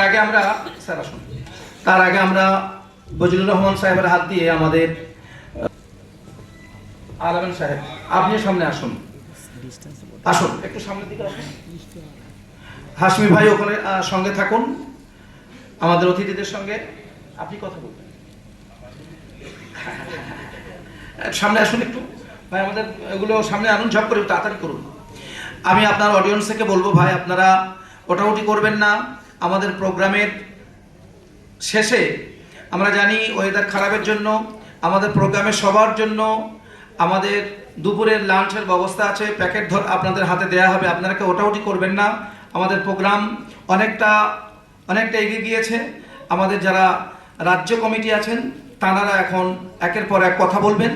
আগে আমরা স্যার আসুন, তার আগে আমরা বজলুর রহমান সাহেবের হাত দিয়ে আমাদের আলামিন সাহেব, আপনি সামনে আসুন, আসুন একটু সামনের দিকে আসুন। হাশমি ভাই ওখানে সঙ্গে থাকুন আমাদের অতিথিদের সঙ্গে, আপনি কথা বলবেন। সামনে আসুন একটু ভাই, আমাদের এগুলো সামনে আনুন, ঝপ করে তাড়াতাড়ি করুন। আমি আপনার অডিয়েন্স থেকে বলবো ভাই, আপনারা ওটাউটি করবেন না। আমাদের প্রোগ্রামের শেষে আমরা জানি ওয়েদার খারাপের জন্য আমাদের প্রোগ্রামে সবার জন্য আমাদের দুপুরের লাঞ্চের ব্যবস্থা আছে, প্যাকেট আপনাদের হাতে দেয়া হবে, আপনারা কেউ ওটাউটি করবেন না। আমাদের প্রোগ্রাম অনেকটা এগিয়ে গিয়েছে। আমাদের যারা রাজ্য কমিটি আছেন তাঁরা এখন একের পর এক কথা বলবেন।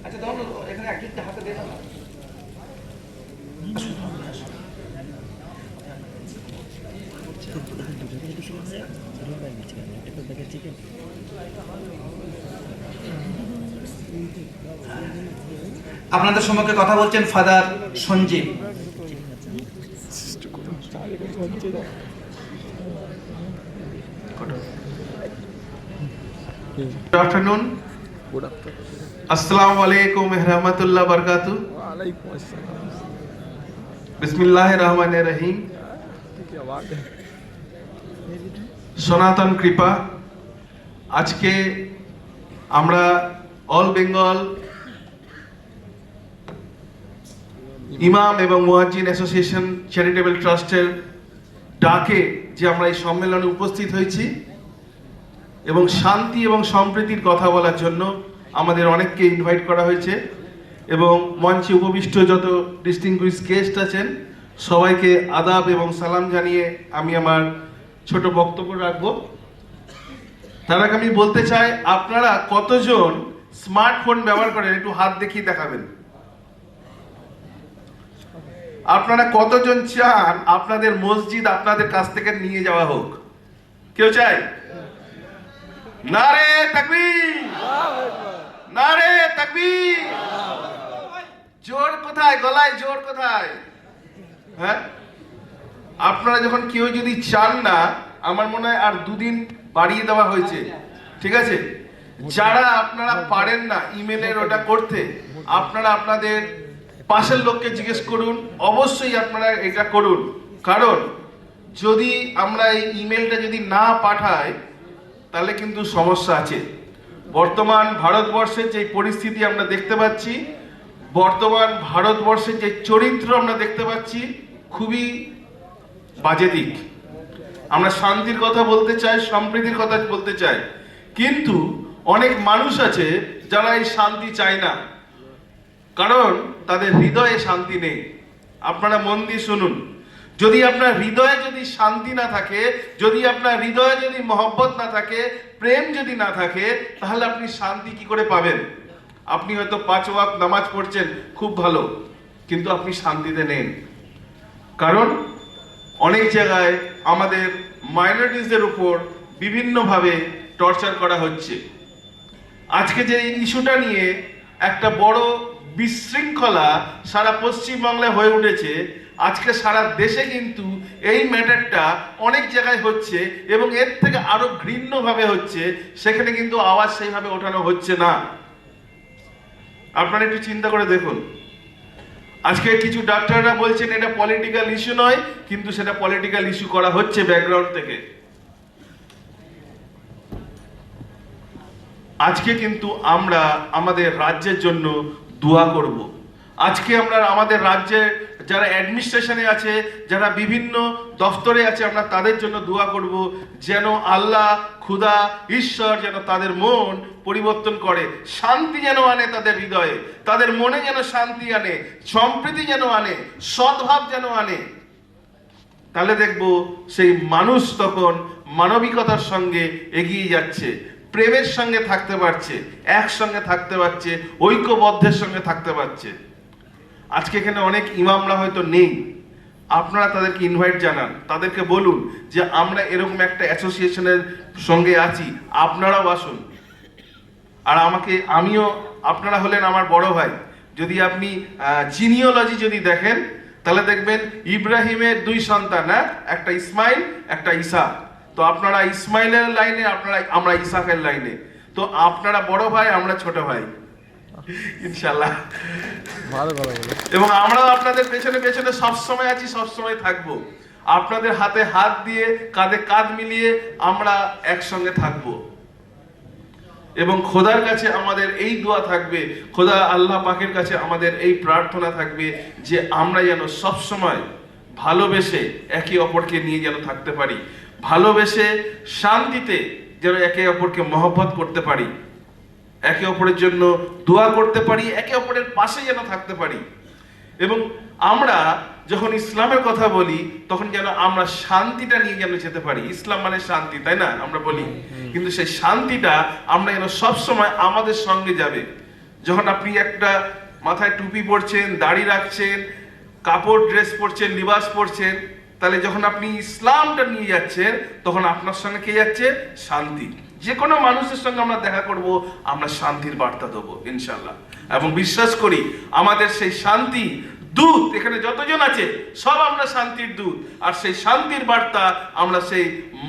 আচ্ছা তখন এখানে একজনকে হাতে দিয়ে দাও। আপনাদের সম্পর্কে কথা বলছেন father Sanjeev. Good afternoon. Assalamu alaikum wa rahmatullahi wa barakatuh. Bismillahir Rahmanir Rahim. সনাতন কৃপা। আজকে আমরা অল বেঙ্গল ইমাম এবং মুয়াজ্জিন অ্যাসোসিয়েশন চ্যারিটেবল ট্রাস্টের ডাকে যে আমরা এই সম্মেলনে উপস্থিত হয়েছি এবং শান্তি এবং সম্প্রীতির কথা বলার জন্য আমাদের অনেককে ইনভাইট করা হয়েছে এবং মঞ্চে উপবিষ্ট যত ডিস্টিংগুইশ গেস্ট আছেন সবাইকে আদাব এবং সালাম জানিয়ে আমি আমার ছোট বক্তব্য রাখবো। তার আগে আমি বলতে চাই, আপনারা কতজন স্মার্টফোন ব্যবহার করেন একটু হাত দেখিয়ে দেখাবেন। আপনারা কতজন চান আপনাদের মসজিদ আপনাদের কাছ থেকে নিয়ে যাওয়া হোক? কেউ চাই? নারে তাকবীর, নারে তাকবীর। জোর কোথায়? গলায় জোর কোথায়? হ্যাঁ, আপনারা যখন কেউ যদি চান না, আমার মনে হয় আর দুদিন বাড়িয়ে দেওয়া হয়েছে, ঠিক আছে? যারা আপনারা পারেন না ইমেলের ওটা করতে, আপনারা আপনাদের পাশের লোককে জিজ্ঞেস করুন, অবশ্যই আপনারা এটা করুন। কারণ যদি আমরা এই ইমেলটা যদি না পাঠাই তাহলে কিন্তু সমস্যা আছে। বর্তমান ভারতবর্ষের যে পরিস্থিতি আমরা দেখতে পাচ্ছি, বর্তমান ভারতবর্ষের যে চরিত্র আমরা দেখতে পাচ্ছি, খুবই বাজে দিক। আমরা শান্তির কথা বলতে চাই, সম্প্রীতির কথা বলতে চাই, কিন্তু অনেক মানুষ আছে যারা এই শান্তি চায় না, কারণ তাদের হৃদয়ে শান্তি নেই। আপনারা মন দিয়ে শুনুন, যদি আপনার হৃদয়ে যদি শান্তি না থাকে, যদি আপনার হৃদয়ে যদি মহব্বত না থাকে, প্রেম যদি না থাকে, তাহলে আপনি শান্তি কি করে পাবেন? আপনি হয়তো 5 ওয়াক্ত নামাজ পড়ছেন, খুব ভালো, কিন্তু আপনি শান্তিতে নেন। কারণ অনেক জায়গায় আমাদের মাইনরিটিসদের উপর বিভিন্নভাবে টর্চার করা হচ্ছে। আজকে যে ইস্যুটা নিয়ে একটা বড় বিশৃঙ্খলা সারা পশ্চিমবাংলায় হয়ে উঠেছে, আজকে সারা দেশে কিন্তু এই ম্যাটারটা অনেক জায়গায় হচ্ছে এবং এর থেকে আরো ঘৃণ্যভাবে হচ্ছে, সেখানে কিন্তু আওয়াজ সেইভাবে ওঠানো হচ্ছে না। আপনারা একটু চিন্তা করে দেখুন, আজকে কিছু ডাক্তাররা বলছেন এটা পলিটিক্যাল ইস্যু নয়, কিন্তু সেটা পলিটিক্যাল ইস্যু করা হচ্ছে ব্যাকগ্রাউন্ড থেকে। আজকে কিন্তু আমরা আমাদের রাজ্যের জন্য দোয়া করব। আজকে আমরা আমাদের রাজ্যে যারা অ্যাডমিনিস্ট্রেশনে আছে, যারা বিভিন্ন দফতরে আছে, আমরা তাদের জন্য দোয়া করব যেন আল্লাহ খুদা ঈশ্বর যেন তাদের মন পরিবর্তন করে, শান্তি যেন আনে তাদের হৃদয়ে, তাদের মনে যেন শান্তি আনে, সম্প্রীতি যেন আনে, সদ্ভাব যেন আনে। তাহলে দেখব সেই মানুষ তখন মানবিকতার সঙ্গে এগিয়ে যাচ্ছে, প্রেমের সঙ্গে থাকতে পারছে, একসঙ্গে থাকতে পারছে, ঐক্যবদ্ধের সঙ্গে থাকতে পারছে। আজকে এখানে অনেক ইমামরা হয়তো নেই, আপনারা তাদেরকে ইনভাইট জানান, তাদেরকে বলুন যে আমরা এরকম একটা অ্যাসোসিয়েশনের সঙ্গে আছি, আপনারাও আসুন। আর আমিও, আপনারা হলেন আমার বড় ভাই, যদি আপনি জিনিওলজি যদি দেখেন তাহলে দেখবেন ইব্রাহিমের 2 সন্তান, হ্যাঁ, একটা ইসমাইল একটা ইসা। তো আপনারা ইসমাইলের লাইনে, আমরা ইসাকের লাইনে। তো আপনারা বড় ভাই, আমরা ছোট ভাই ইনশাআল্লাহ। ভালো ভালো ভালো। এবং আমরাও আপনাদের পেছনে পেছনে সবসময় আছি, সবসময় থাকবো। আপনাদের হাতে হাত দিয়ে, কাঁধে কাঁধ মিলিয়ে আমরা একসঙ্গে থাকবো। এবং খোদার কাছে আমাদের এই দোয়া থাকবে, খোদা আল্লাহ পাকের কাছে আমাদের এই প্রার্থনা থাকবে যে আমরা যেন সবসময় ভালোবেসে একে অপরকে নিয়ে যেন থাকতে পারি, ভালোবেসে শান্তিতে যেন একে অপরকে মহব্বত করতে পারি, একে অপরের জন্য দোয়া করতে পারি, একে অপরের পাশে যেন থাকতে পারি। এবং আমরা যখন ইসলামের কথা বলি তখন যেন আমরা শান্তিটা নিয়ে যেন যেতে পারি। ইসলাম মানে শান্তি, তাই না আমরা বলি, কিন্তু সেই শান্তিটা আমরা যেন সবসময় আমাদের সঙ্গে যাবে। যখন আপনি একটা মাথায় টুপি পরছেন, দাড়ি রাখছেন, কাপড় ড্রেস পরছেন, লিবাস পরছেন, তাহলে যখন আপনি ইসলামটা নিয়ে যাচ্ছেন তখন আপনার সঙ্গে কে যাচ্ছে? শান্তি। যে কোনো মানুষের সঙ্গে আমরা দেখা করব, আমরা শান্তির বার্তা দেবো ইনশাল্লাহ। এবং বিশ্বাস করি আমাদের সেই শান্তি দূত, এখানে যতজন আছে সব আমরা শান্তির দূত, আর সেই শান্তির বার্তা আমরা সেই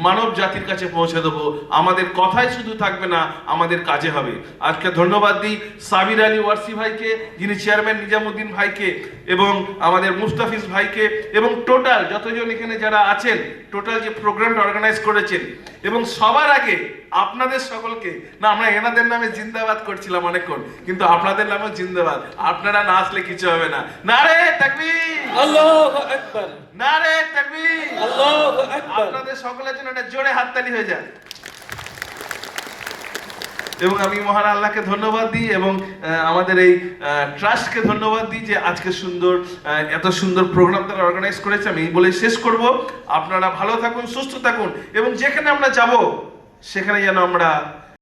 মানব জাতির কাছে পৌঁছে দেবো। আমাদের কথাই শুধু থাকবে না, আমাদের কাজে হবে। আজকে ধন্যবাদ দিই সাবির আলী ওয়ারসি ভাইকে, যিনি চেয়ারম্যান, নিজামুদ্দিন ভাইকে, এবং আমাদের মুস্তাফিজ ভাইকে, এবং টোটাল যতজন এখানে যারা আছেন, টোটাল যে প্রোগ্রামটা অর্গানাইজ করেছেন। এবং সবার আগে আপনাদের সকলকে, না আমরা এনাদের নামে জিন্দাবাদ করছিলাম অনেকক্ষণ, কিন্তু আপনাদের নামেও জিন্দাবাদ। আপনারা না আসলে কিছু হবে না। নারে তাকবীর, আল্লাহু আকবার, নারে তাকবীর, আল্লাহু আকবার। আপনাদের সকলের জন্য একটা জোরে হাততালি হয়ে যায়। এবং আমি মহান আল্লাহকে ধন্যবাদ দিই এবং আমাদের এই ট্রাস্টকে ধন্যবাদ দিই যে আজকে এত সুন্দর প্রোগ্রাম তারা অর্গানাইজ করেছে। আমি এই বলে শেষ করব। আপনারা ভালো থাকুন, সুস্থ থাকুন, এবং যেখানে আমরা যাব সেখানে যেন আমরা